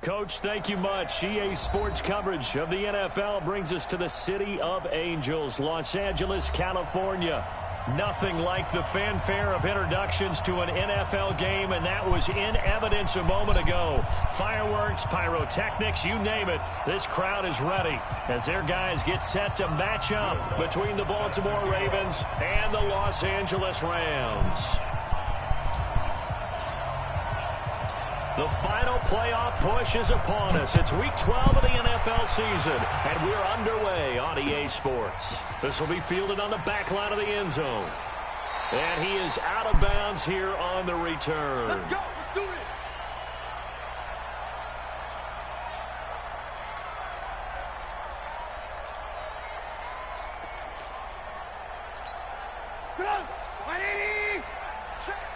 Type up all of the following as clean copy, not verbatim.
Coach, thank you much. EA Sports coverage of the NFL brings us to the City of Angels, Los Angeles, California. Nothing like the fanfare of introductions to an NFL game, and that was in evidence a moment ago. Fireworks, pyrotechnics, you name it. This crowd is ready as their guys get set to match up between the Baltimore Ravens and the Los Angeles Rams. The final playoff push is upon us. It's Week 12 of the NFL season, and we're underway on EA Sports. This will be fielded on the back line of the end zone. And he is out of bounds here on the return. Let's go. Let's do it. Get up. 180.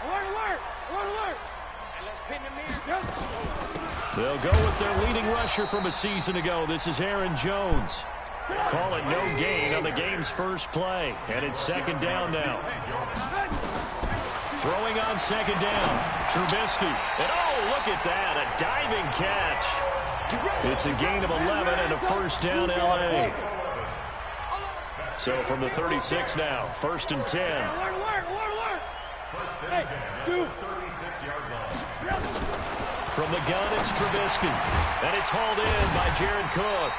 Alert, alert. Alert, alert. They'll go with their leading rusher from a season ago. This is Aaron Jones. Call it no gain on the game's first play. And it's second down now. Throwing on second down. Trubisky. And oh, look at that. A diving catch. It's a gain of 11 and a first down L.A. So from the 36 now, first and 10. Hey, shoot. From the gun, it's Trubisky. And it's hauled in by Jared Cook.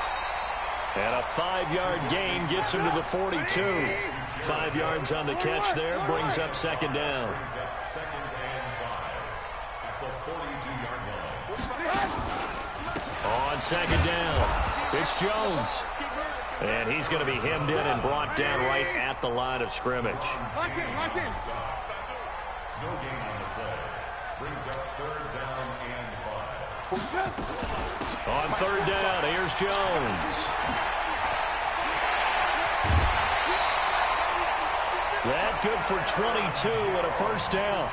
And a 5-yard gain gets him to the 42. 5 yards on the catch there, brings up second down. On second down, it's Jones. And he's going to be hemmed in and brought down right at the line of scrimmage. Lock in. No gain on the play. Brings up third down and 5. On third down, here's Jones. That good for 22 and a first down.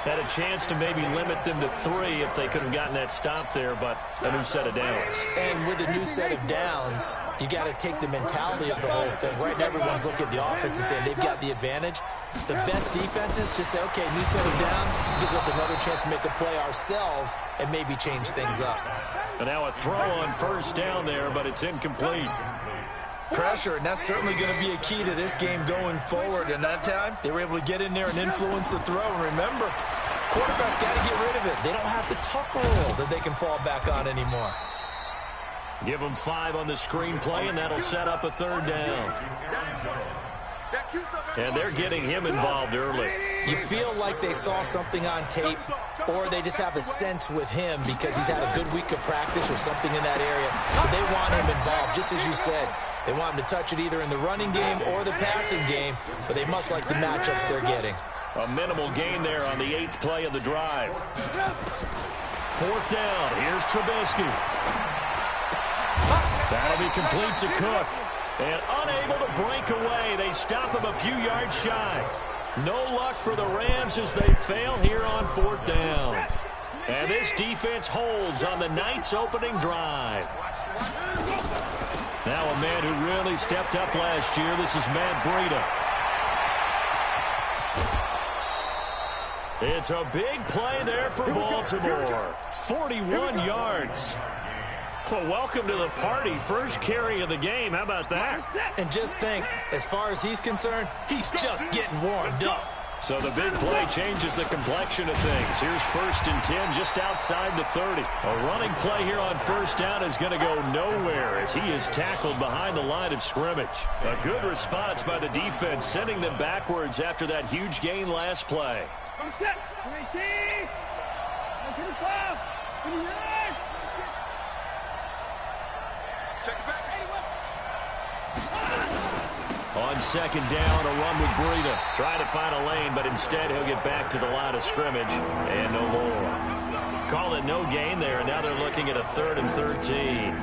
Had a chance to maybe limit them to 3 if they could have gotten that stop there, but a new set of downs. And with a new set of downs, you got to take the mentality of the whole thing. Right now, everyone's looking at the offense and saying they've got the advantage. The best defenses just say, okay, new set of downs gives us another chance to make a play ourselves and maybe change things up. And now a throw on first down there, but it's incomplete. Pressure, and that's certainly going to be a key to this game going forward. And that time, they were able to get in there and influence the throw. And remember, quarterbacks got to get rid of it. They don't have the tuck rule that they can fall back on anymore. Give them 5 on the screenplay, and that'll set up a third down. And they're getting him involved early. You feel like they saw something on tape, or they just have a sense with him because he's had a good week of practice or something in that area. But they want him involved, just as you said. They want him to touch it either in the running game or the passing game, but they must like the matchups they're getting. A minimal gain there on the 8th play of the drive. Fourth down. Here's Trubisky. That'll be complete to Cook. And unable to break away. They stop him a few yards shy. No luck for the Rams as they fail here on fourth down. And this defense holds on the night's opening drive. Now a man who really stepped up last year. This is Matt Breida. It's a big play there for Baltimore. 41 yards. Well, welcome to the party. First carry of the game. How about that? And just think, as far as he's concerned, he's just getting warmed up. So the big play changes the complexion of things. Here's first and 10 just outside the 30. A running play here on first down is going to go nowhere as he is tackled behind the line of scrimmage. A good response by the defense, sending them backwards after that huge gain last play. On second down, a run with Breida. Trying to find a lane, but instead he'll get back to the line of scrimmage and no more. Call it no gain there, and now they're looking at a 3rd and 13.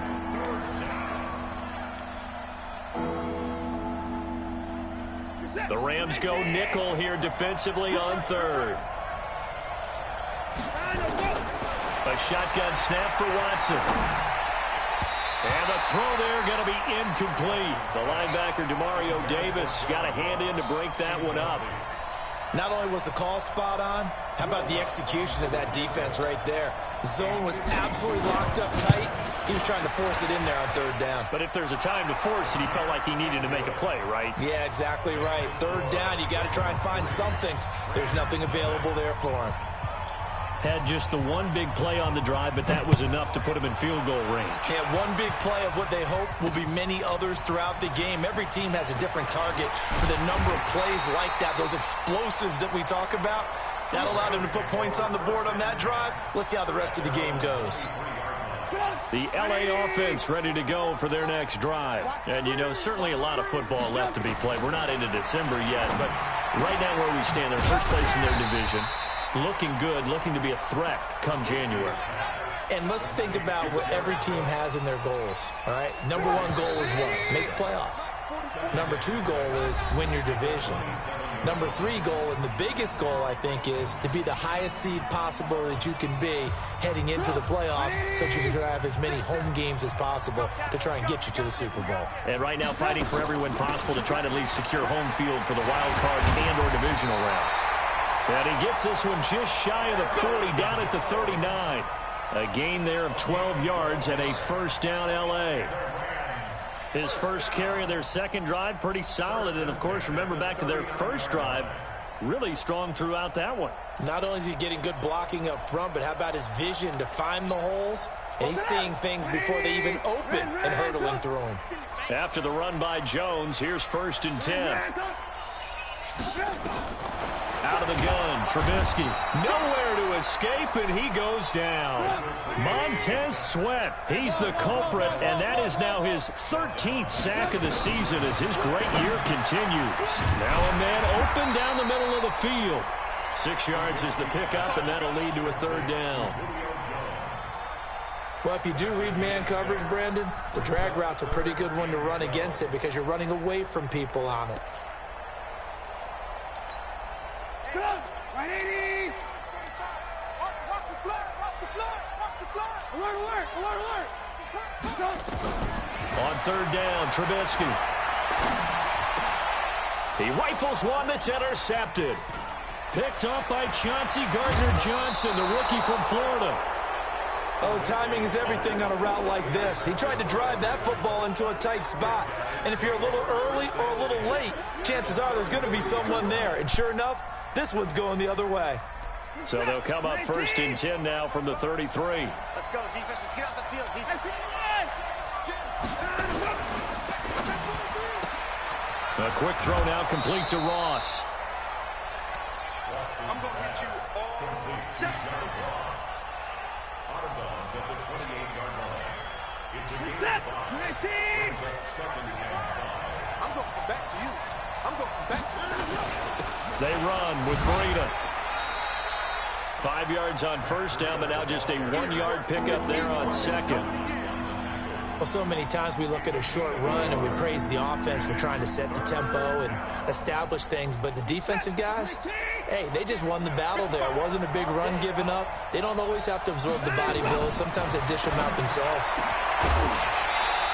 The Rams go nickel here defensively on 3rd. A shotgun snap for Watson. And the throw there going to be incomplete. The linebacker, Demario Davis, got a hand in to break that one up. Not only was the call spot on, How about the execution of that defense right there? The zone was absolutely locked up tight. He was trying to force it in there on third down. But if there's a time to force it, he felt like he needed to make a play, right? Yeah, exactly right. Third down, you got to try and find something. There's nothing available there for him. Had just the one big play on the drive, but that was enough to put him in field goal range. Yeah, one big play of what they hope will be many others throughout the game. Every team has a different target for the number of plays like that, those explosives that we talk about. That allowed him to put points on the board on that drive. Let's see how the rest of the game goes. The LA offense ready to go for their next drive. And, you know, certainly a lot of football left to be played. We're not into December yet, but right now where we stand, they're first place in their division. Looking good, looking to be a threat come January. And let's think about what every team has in their goals, all right? Number one goal is what? Make the playoffs. Number two goal is win your division. Number three goal, and the biggest goal, I think, is to be the highest seed possible that you can be heading into the playoffs so that you can have as many home games as possible to try and get you to the Super Bowl. And right now fighting for every win possible to try to at least secure home field for the wild card and or divisional round. And he gets this one just shy of the 40, down at the 39. A gain there of 12 yards and a first down L.A. His first carry of their second drive, pretty solid. And, of course, remember back to their first drive, really strong throughout that one. Not only is he getting good blocking up front, but how about his vision to find the holes? And he's seeing things before they even open and hurdling through them. After the run by Jones, here's 1st and 10. Out of the gun, Trubisky. Nowhere to escape, and he goes down. Montez Sweat, he's the culprit, and that is now his 13th sack of the season as his great year continues. Now a man open down the middle of the field. 6 yards is the pickup, and that'll lead to a third down. Well, if you do read man coverage, Brandon, the drag route's a pretty good one to run against it because you're running away from people on it. Right 80! Alert, alert! On third down, Trubisky. He rifles one that's intercepted. Picked up by Chauncey Gardner-Johnson, the rookie from Florida. Oh, timing is everything on a route like this. He tried to drive that football into a tight spot. And if you're a little early or a little late, chances are there's going to be someone there. And sure enough, this one's going the other way. So they'll come up 1st and 10 now from the 33. Let's go, defense. Let's get off the field. A quick throw now complete to Ross. I'm going to hit you all. Out of bounds at the 28-yard line. It's a gain Set. of 5. 19. Brings up 2nd and 5. I'm going to come back to you. They run with Breida. 5 yards on first down, but now just a 1-yard pickup there on second. Well, so many times we look at a short run and we praise the offense for trying to set the tempo and establish things, but the defensive guys, hey, they just won the battle there. It wasn't a big run given up. They don't always have to absorb the body blows. Sometimes they dish them out themselves.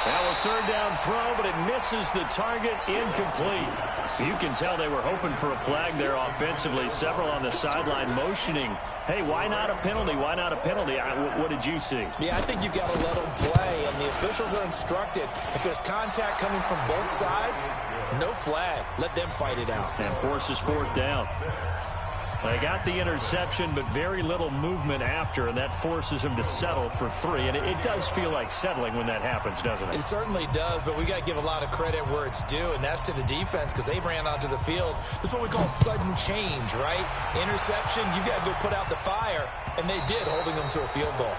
Now a third down throw, but it misses the target, incomplete. You can tell they were hoping for a flag there offensively. Several on the sideline motioning. Hey, why not a penalty? Why not a penalty? What did you see? Yeah, I think you've got to let them play, and the officials are instructed. If there's contact coming from both sides, no flag. Let them fight it out. And forces 4th down. They got the interception, but very little movement after, and that forces him to settle for 3. And it does feel like settling when that happens, doesn't it? It certainly does, but we got to give a lot of credit where it's due, and that's to the defense because they ran onto the field. This is what we call sudden change, right? Interception, you got to go put out the fire, and they did, holding them to a field goal.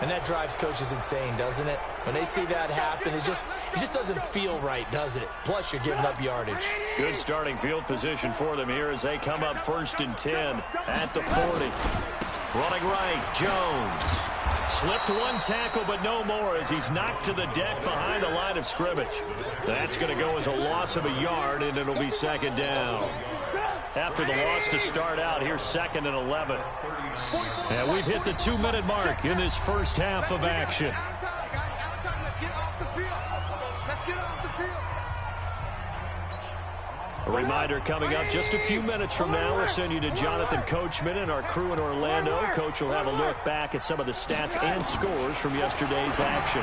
And that drives coaches insane, doesn't it? When they see that happen, it just doesn't feel right, does it? Plus, you're giving up yardage. Good starting field position for them here as they come up 1st and 10 at the 40. Running right, Jones. Slipped one tackle, but no more as he's knocked to the deck behind the line of scrimmage. That's going to go as a loss of a yard, and it'll be 2nd down. After the loss to start out, here's 2nd and 11. And we've hit the 2-minute mark in this first half of action. A reminder coming up just a few minutes from now, we'll send you to Jonathan Coachman and our crew in Orlando. Coach will have a look back at some of the stats and scores from yesterday's action.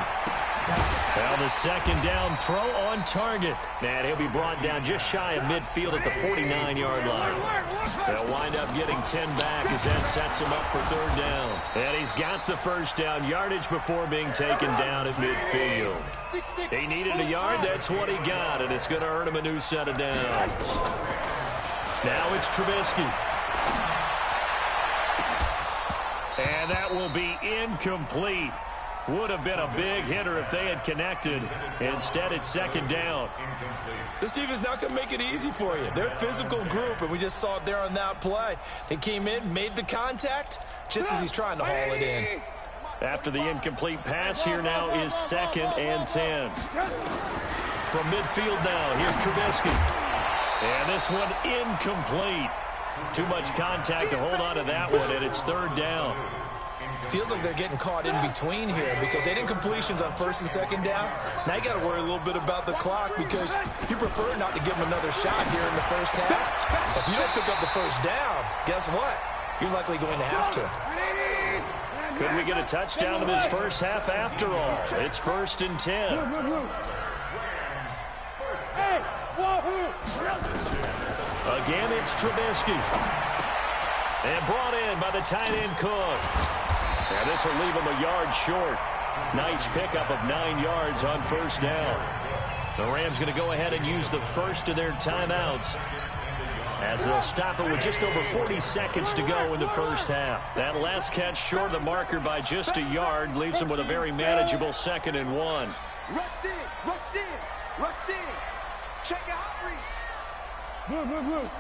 Now the second down throw on target. And he'll be brought down just shy of midfield at the 49-yard line. They'll wind up getting 10 back as that sets him up for third down. And he's got the first down yardage before being taken down at midfield. He needed a yard. That's what he got, and it's going to earn him a new set of downs. Now it's Trubisky. And that will be incomplete. Would have been a big hitter if they had connected. Instead, it's second down. This defense not going to make it easy for you. They're a physical group, and we just saw it there on that play. They came in, made the contact, just as he's trying to haul it in. After the incomplete pass, here now is 2nd and 10. From midfield now, here's Trubisky. And this one incomplete. Too much contact to hold on to that one, and it's third down. Feels like they're getting caught in between here because they didn't completions on first and second down. Now you got to worry a little bit about the clock because you prefer not to give them another shot here in the first half. If you don't pick up the first down, guess what? You're likely going to have to. Could we get a touchdown in this first half after all? It's 1st and 10. Again, it's Trubisky. And brought in by the tight end Cook. And this will leave him a yard short. Nice pickup of 9 yards on first down. The Rams going to go ahead and use the first of their timeouts as they'll stop it with just over 40 seconds to go in the first half. That last catch short of the marker by just a yard leaves them with a very manageable 2nd and 1. Rush in, rush in, rush in. Check your hot read. Move.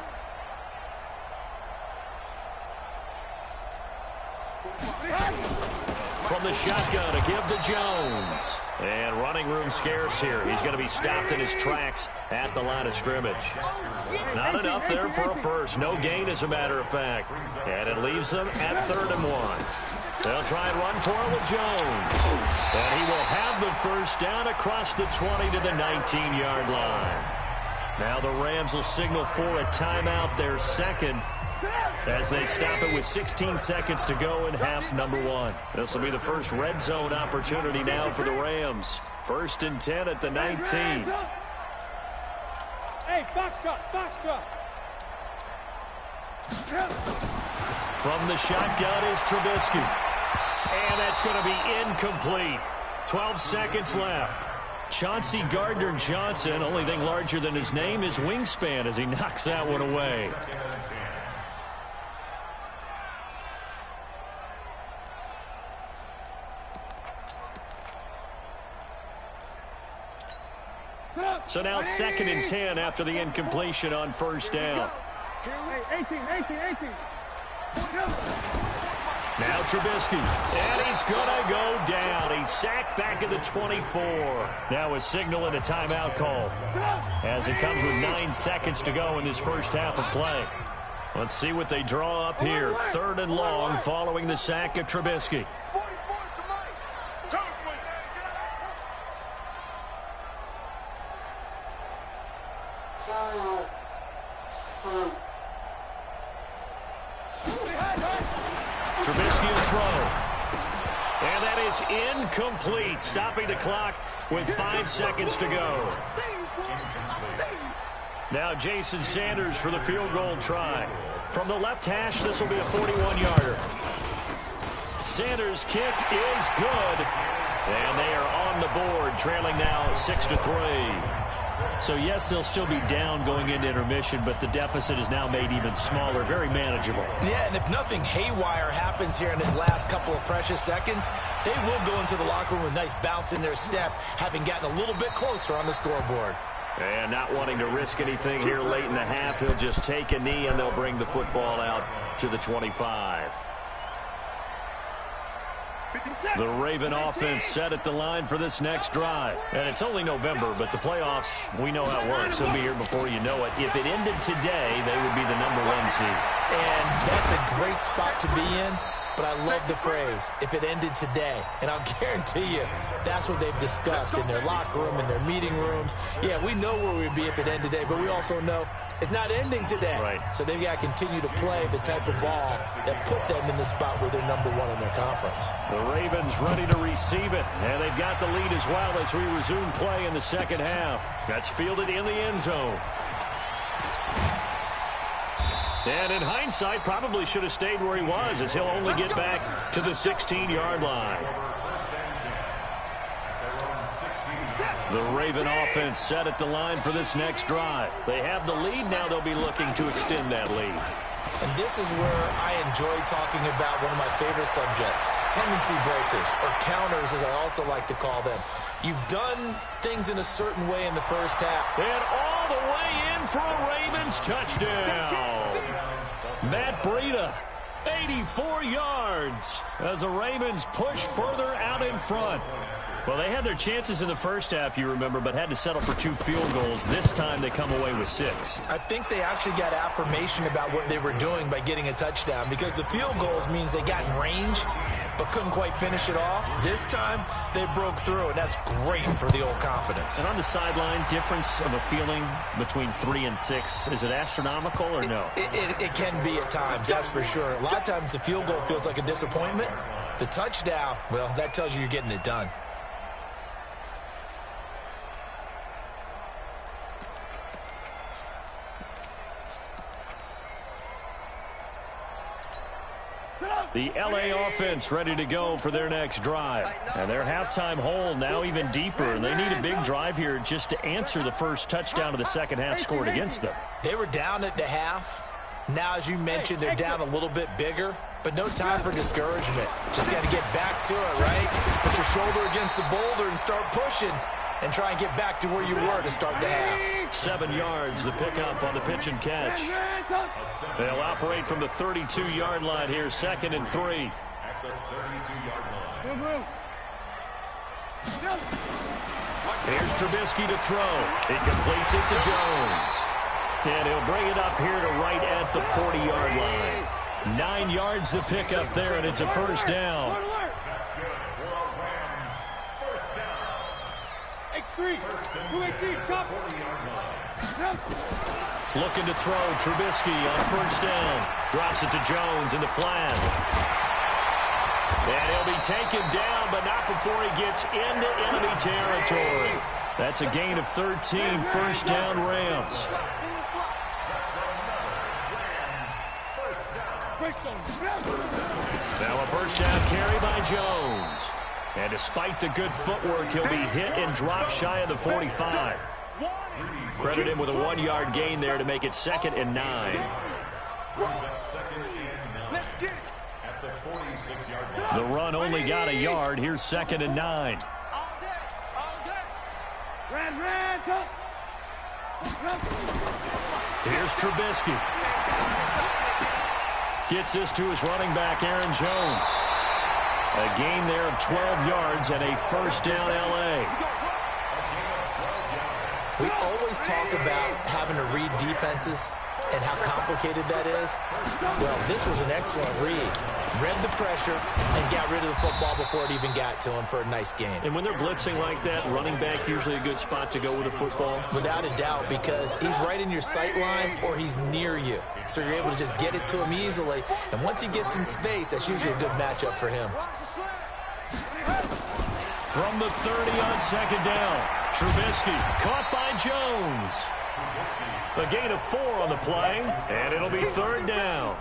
From the shotgun, a give to Jones. And running room scarce here. He's going to be stopped in his tracks at the line of scrimmage. Not enough there for a first. No gain, as a matter of fact. And it leaves them at 3rd and 1. They'll try and run for it with Jones. And he will have the first down across the 20 to the 19-yard line. Now the Rams will signal for a timeout, their second, as they stop it with 16 seconds to go in half number 1. This will be the first red zone opportunity now for the Rams. 1st and 10 at the 19. Hey, box truck. From the shotgun is Trubisky. And that's going to be incomplete. 12 seconds left. Chauncey Gardner-Johnson, only thing larger than his name is wingspan as he knocks that one away. So now 2nd and 10 after the incompletion on first down. 18. Now Trubisky, and he's going to go down. He's sacked back at the 24. Now a signal and a timeout call as it comes with 9 seconds to go in this first half of play. Let's see what they draw up here. 3rd and long following the sack of Trubisky. Trubisky to throw. And that is incomplete, stopping the clock with 5 seconds to go. Now Jason Sanders for the field goal try. From the left hash, this will be a 41-yarder. Sanders' kick is good. And they are on the board, trailing now 6-3. So, yes, they'll still be down going into intermission, but the deficit is now made even smaller, very manageable. Yeah, and if nothing haywire happens here in this last couple of precious seconds, they will go into the locker room with a nice bounce in their step, having gotten a little bit closer on the scoreboard. And not wanting to risk anything here late in the half, he'll just take a knee, and they'll bring the football out to the 25. The Raven offense set at the line for this next drive. And it's only November, but the playoffs, we know how it works. They'll be here before you know it. If it ended today, they would be the #1 seed. And that's a great spot to be in, but I love the phrase, if it ended today. And I'll guarantee you, that's what they've discussed in their locker room, in their meeting rooms. Yeah, we know where we'd be if it ended today, but we also know it's not ending today. Right. So they've got to continue to play the type of ball that put them in the spot where they're number one in their conference. The Ravens ready to receive it, and they've got the lead as well as we resume play in the second half. That's fielded in the end zone. And in hindsight, probably should have stayed where he was, as he'll only get back to the 16-yard line. The Raven offense set at the line for this next drive. They have the lead. Now they'll be looking to extend that lead. And this is where I enjoy talking about one of my favorite subjects, tendency breakers, or counters, as I also like to call them. You've done things in a certain way in the first half. And all the way in for a Ravens touchdown. Matt Breida, 84 yards, as the Ravens push further out in front. Well, they had their chances in the first half, you remember, but had to settle for 2 field goals. This time they come away with 6. I think they actually got affirmation about what they were doing by getting a touchdown, because the field goals means they got in range but couldn't quite finish it off. This time they broke through, and that's great for the old confidence. And on the sideline, difference of a feeling between 3 and 6, is it astronomical or no? It can be at times, that's for sure. A lot of times the field goal feels like a disappointment. The touchdown, well, that tells you you're getting it done. The LA offense ready to go for their next drive. And their halftime hole now even deeper. And they need a big drive here just to answer the first touchdown of the second half scored against them. They were down at the half. Now, as you mentioned, they're down a little bit bigger. But no time for discouragement. Just got to get back to it, right? Put your shoulder against the boulder and start pushing. And try and get back to where you were to start the half. 7 yards, the pickup on the pitch and catch. They'll operate from the 32-yard line here, 2nd and 3. At the 32-yard line. Here's Trubisky to throw. He completes it to Jones. And he'll bring it up here to right at the 40-yard line. 9 yards the pickup there, and it's a first down. That's good for a Rams first down. X3, 218, chop. 40-yard line. Looking to throw. Trubisky on first down. Drops it to Jones in the flat. And he'll be taken down, but not before he gets into enemy territory. That's a gain of 13. First down, Rams. Now a first down carry by Jones. And despite the good footwork, he'll be hit and drop shy of the 45. Credit him with a 1-yard gain there to make it 2nd and 9. Brings up 2nd and 9. At the 46-yard line. The run only got a yard. Here's 2nd and 9. All day, all day. Red, go. Here's Trubisky. Gets this to his running back, Aaron Jones. A gain there of 12 yards and a first down, L.A. We always talk about having to read defenses and how complicated that is. Well, this was an excellent read. Read the pressure and got rid of the football before it even got to him for a nice game. And when they're blitzing like that, running back usually a good spot to go with a football. Without a doubt, because he's right in your sight line or he's near you. So you're able to just get it to him easily. And once he gets in space, that's usually a good matchup for him. From the 30 on second down, Trubisky caught by Jones. A gain of 4 on the play, and it'll be 3rd down.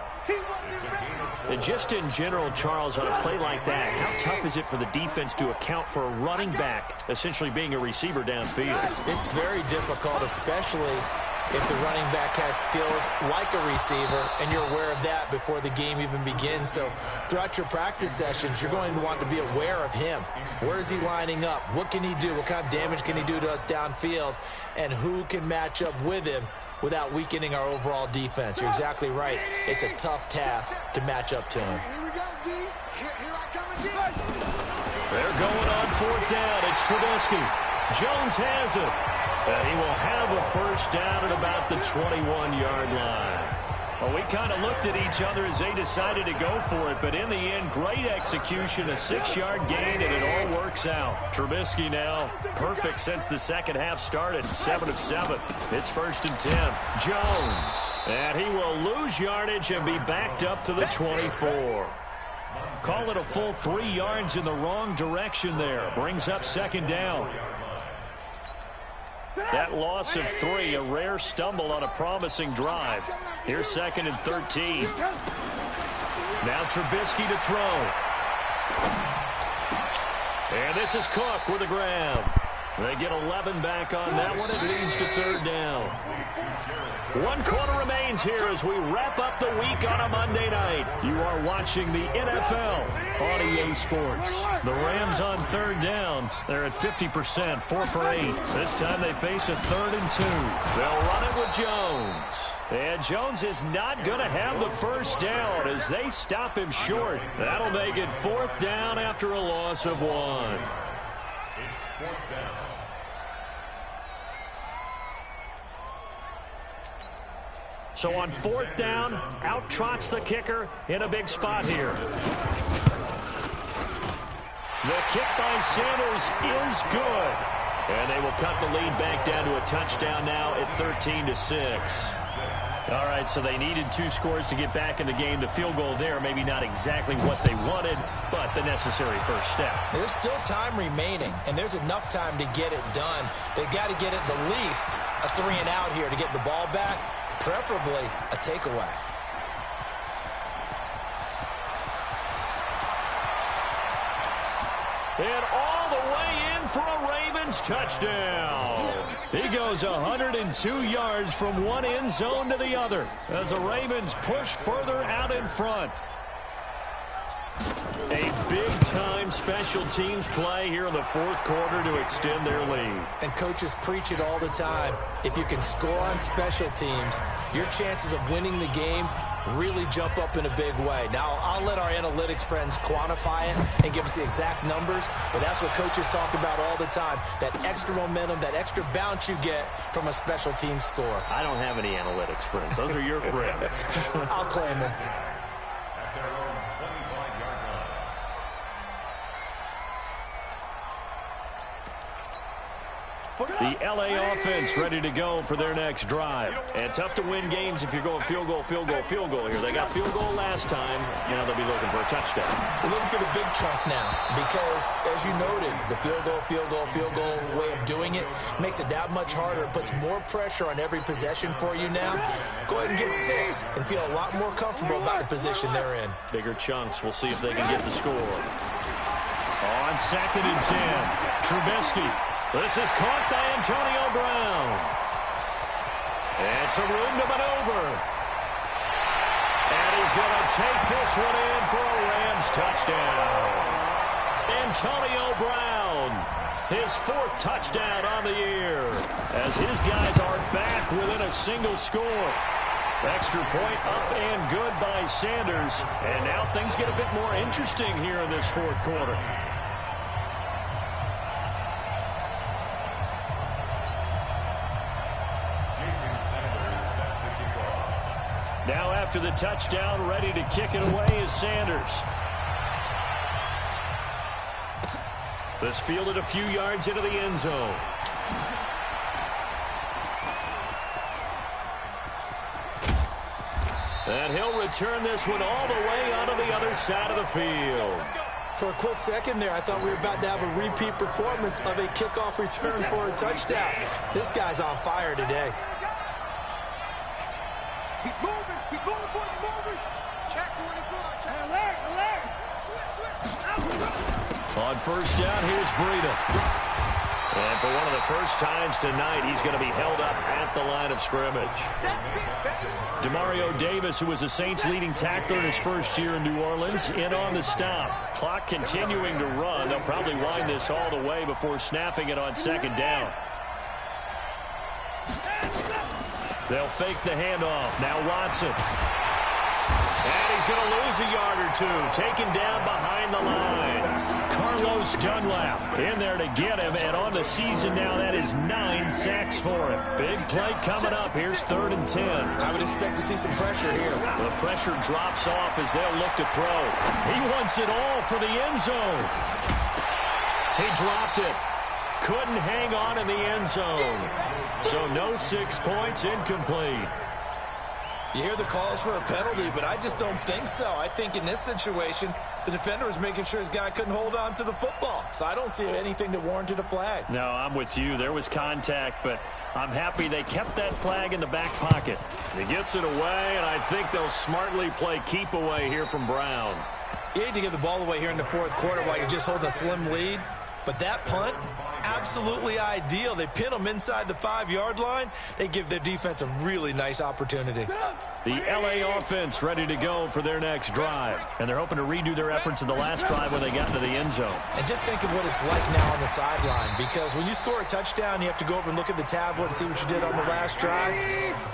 And just in general, Charles, on a play like that, how tough is it for the defense to account for a running back essentially being a receiver downfield? It's very difficult, especially if the running back has skills like a receiver, and you're aware of that before the game even begins. So throughout your practice sessions, you're going to want to be aware of him. Where is he lining up? What can he do? What kind of damage can he do to us downfield? And who can match up with him without weakening our overall defense? You're exactly right. It's a tough task to match up to him. Here we go, D. Here I come again. They're going on 4th down. It's Trubisky. Jones has it. And he will have a first down at about the 21-yard line. Well, we kind of looked at each other as they decided to go for it, but in the end, great execution, a 6-yard gain, and it all works out. Trubisky now perfect since the second half started, 7 of 7. It's 1st and 10. Jones, and he will lose yardage and be backed up to the 24. Call it a full 3 yards in the wrong direction there. Brings up 2nd down. That loss of 3, a rare stumble on a promising drive. Here's 2nd and 13. Now Trubisky to throw. And this is Cook with a grab. They get 11 back on that one. It leads to 3rd down. 1 quarter remains here as we wrap up the week on a Monday night. You are watching the NFL on EA Sports. The Rams on 3rd down. They're at 50%, 4 for 8. This time they face a 3rd and 2. They'll run it with Jones. And Jones is not going to have the first down as they stop him short. That'll make it 4th down after a loss of 1. It's 4th down. So on 4th down, out trots the kicker in a big spot here. The kick by Sanders is good. And they will cut the lead back down to a touchdown now at 13-6. All right, so they needed 2 scores to get back in the game. The field goal there, maybe not exactly what they wanted, but the necessary first step. There's still time remaining, and there's enough time to get it done. They've got to get it the least a 3 and out here to get the ball back, preferably a takeaway. And all the way in for a Ravens touchdown. He goes 102 yards from one end zone to the other as the Ravens push further out in front. A big-time special teams play here in the 4th quarter to extend their lead. And coaches preach it all the time. If you can score on special teams, your chances of winning the game really jump up in a big way. Now, I'll let our analytics friends quantify it and give us the exact numbers, but that's what coaches talk about all the time, that extra momentum, that extra bounce you get from a special team score. I don't have any analytics friends. Those are your friends. I'll claim them. At their own 25-yard line. The L.A. offense ready to go for their next drive. And tough to win games if you're going field goal, field goal, field goal here. They got field goal last time. Now they'll be looking for a touchdown. They're looking for the big chunk now because, as you noted, the field goal way of doing it makes it that much harder. It puts more pressure on every possession for you now. Go ahead and get 6 and feel a lot more comfortable about the position they're in. Bigger chunks. We'll see if they can get the score. On 2nd and 10, Trubisky. This is caught by Antonio Brown. And some room to maneuver. And he's going to take this one in for a Rams touchdown. Antonio Brown, his 4th touchdown on the year, as his guys are back within a single score. Extra point up and good by Sanders. And now things get a bit more interesting here in this 4th quarter. Now after the touchdown, ready to kick it away is Sanders. This fielded a few yards into the end zone. And he'll return this one all the way onto the other side of the field. For a quick second there, I thought we were about to have a repeat performance of a kickoff return for a touchdown. This guy's on fire today. He's moving, boys, moving. Check when it's good. Check. Alert. Switch. On 1st down, here's Breida. And for one of the first times tonight, he's going to be held up at the line of scrimmage. That's it, baby. Demario Davis, who was the Saints' leading tackler in his first year in New Orleans, in on the stop. Clock continuing to run. They'll probably wind this all the way before snapping it on 2nd down. They'll fake the handoff. Now Watson. And he's going to lose a yard or 2. Taken down behind the line. Carlos Dunlap in there to get him, and on the season now, that is 9 sacks for him. Big play coming up. Here's 3rd and 10. I would expect to see some pressure here. The pressure drops off as they'll look to throw. He wants it all for the end zone. He dropped it. Couldn't hang on in the end zone. So no 6 points, incomplete. You hear the calls for a penalty, but I just don't think so. I think in this situation, the defender was making sure his guy couldn't hold on to the football. So I don't see anything that warranted a flag. No, I'm with you. There was contact, but I'm happy they kept that flag in the back pocket. He gets it away, and I think they'll smartly play keep away here from Brown. You hate to give the ball away here in the 4th quarter while you're just holding a slim lead, but that punt, absolutely ideal. They pin them inside the 5-yard line. They give their defense a really nice opportunity. The L.A. offense ready to go for their next drive. And they're hoping to redo their efforts in the last drive when they got into the end zone. And just think of what it's like now on the sideline, because when you score a touchdown, you have to go over and look at the tablet and see what you did on the last drive.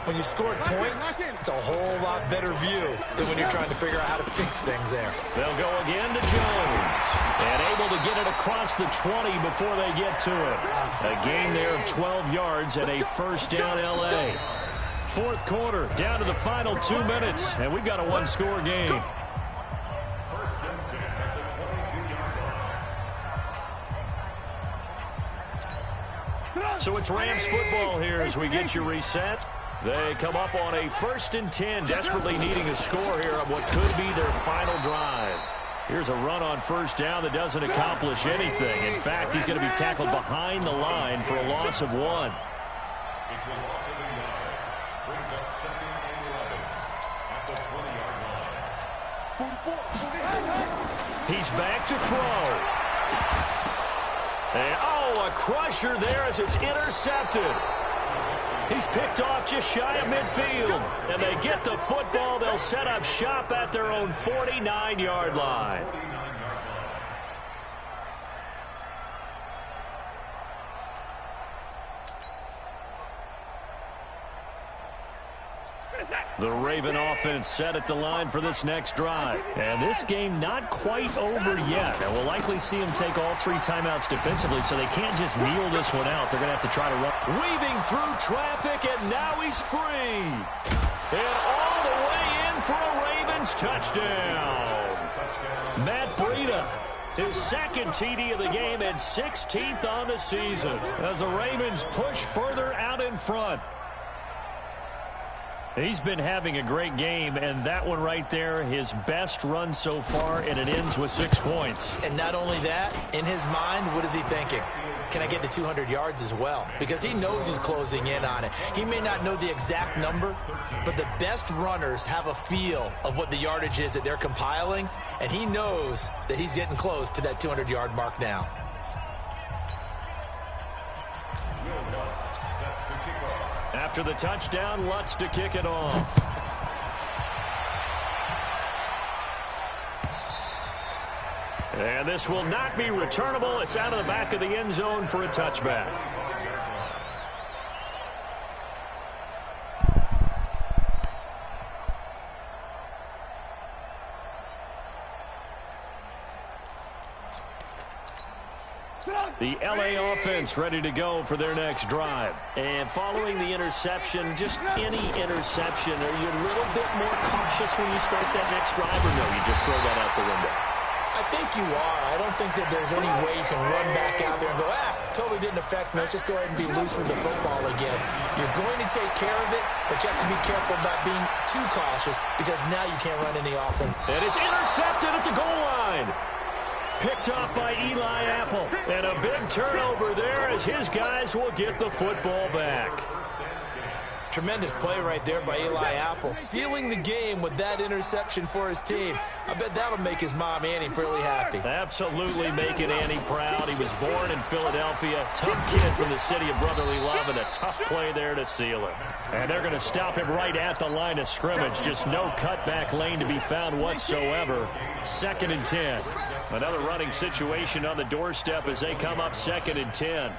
When you scored points, it's a whole lot better view than when you're trying to figure out how to fix things there. They'll go again to Jones. And able to get it across the 20 before they get to it. A gain there of 12 yards and a first down L.A. 4th quarter, down to the final 2 minutes, and we've got a 1-score game. First and 10 at the 22-yard line. So it's Rams football here as we get you reset. They come up on a 1st and 10, desperately needing a score here on what could be their final drive. Here's a run on 1st down that doesn't accomplish anything. In fact, he's going to be tackled behind the line for a loss of 1. It's a loss of a yard. Brings up 2nd and 11 at the 20-yard line. He's back to throw. And, oh, a crusher there as it's intercepted. He's picked off just shy of midfield. And they get the football. They'll set up shop at their own 49-yard line. The Raven offense set at the line for this next drive. And this game not quite over yet. And we'll likely see them take all 3 timeouts defensively, so they can't just kneel this one out. They're going to have to try to run. Weaving through traffic, and now he's free. And all the way in for a Ravens touchdown. Matt Breida, his 2nd TD of the game and 16th on the season as the Ravens push further out in front. He's been having a great game, and that one right there, his best run so far, and it ends with 6 points. And not only that, in his mind, what is he thinking? Can I get to 200 yards as well? Because he knows he's closing in on it. He may not know the exact number, but the best runners have a feel of what the yardage is that they're compiling, and he knows that he's getting close to that 200-yard mark now. After the touchdown, Lutz to kick it off. And this will not be returnable. It's out of the back of the end zone for a touchback. The L.A. offense ready to go for their next drive. And following the interception, just any interception, are you a little bit more cautious when you start that next drive, or no, you just throw that out the window? I think you are. I don't think that there's any way you can run back out there and go, totally didn't affect me. Let's just go ahead and be loose with the football again. You're going to take care of it, but you have to be careful about being too cautious because now you can't run any offense. And it's intercepted at the goal line. Picked up by Eli Apple. And a big turnover there as his guys will get the football back. Tremendous play right there by Eli Apple, sealing the game with that interception for his team. I bet that'll make his mom, Annie, pretty happy. Absolutely making Annie proud. He was born in Philadelphia. Tough kid from the city of brotherly love, and a tough play there to seal it. And they're going to stop him right at the line of scrimmage. Just no cutback lane to be found whatsoever. 2nd and 10. Another running situation on the doorstep as they come up 2nd and 10.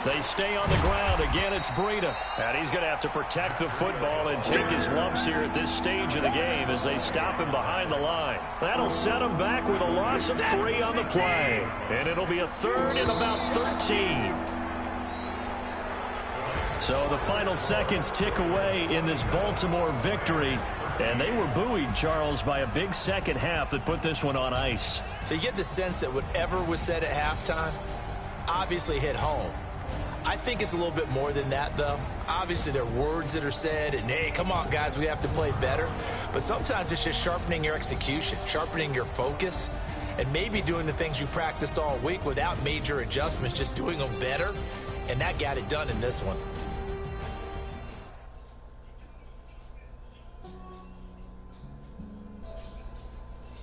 They stay on the ground. Again, it's Breida. And he's going to have to protect the football and take his lumps here at this stage of the game as they stop him behind the line. That'll set him back with a loss of 3 on the play. And it'll be a 3rd and about 13. So the final seconds tick away in this Baltimore victory. And they were buoyed, Charles, by a big second half that put this one on ice. So you get the sense that whatever was said at halftime obviously hit home. I think it's a little bit more than that, though. Obviously, there are words that are said, and, hey, come on, guys, we have to play better. But sometimes it's just sharpening your execution, sharpening your focus, and maybe doing the things you practiced all week without major adjustments, just doing them better. And that got it done in this one.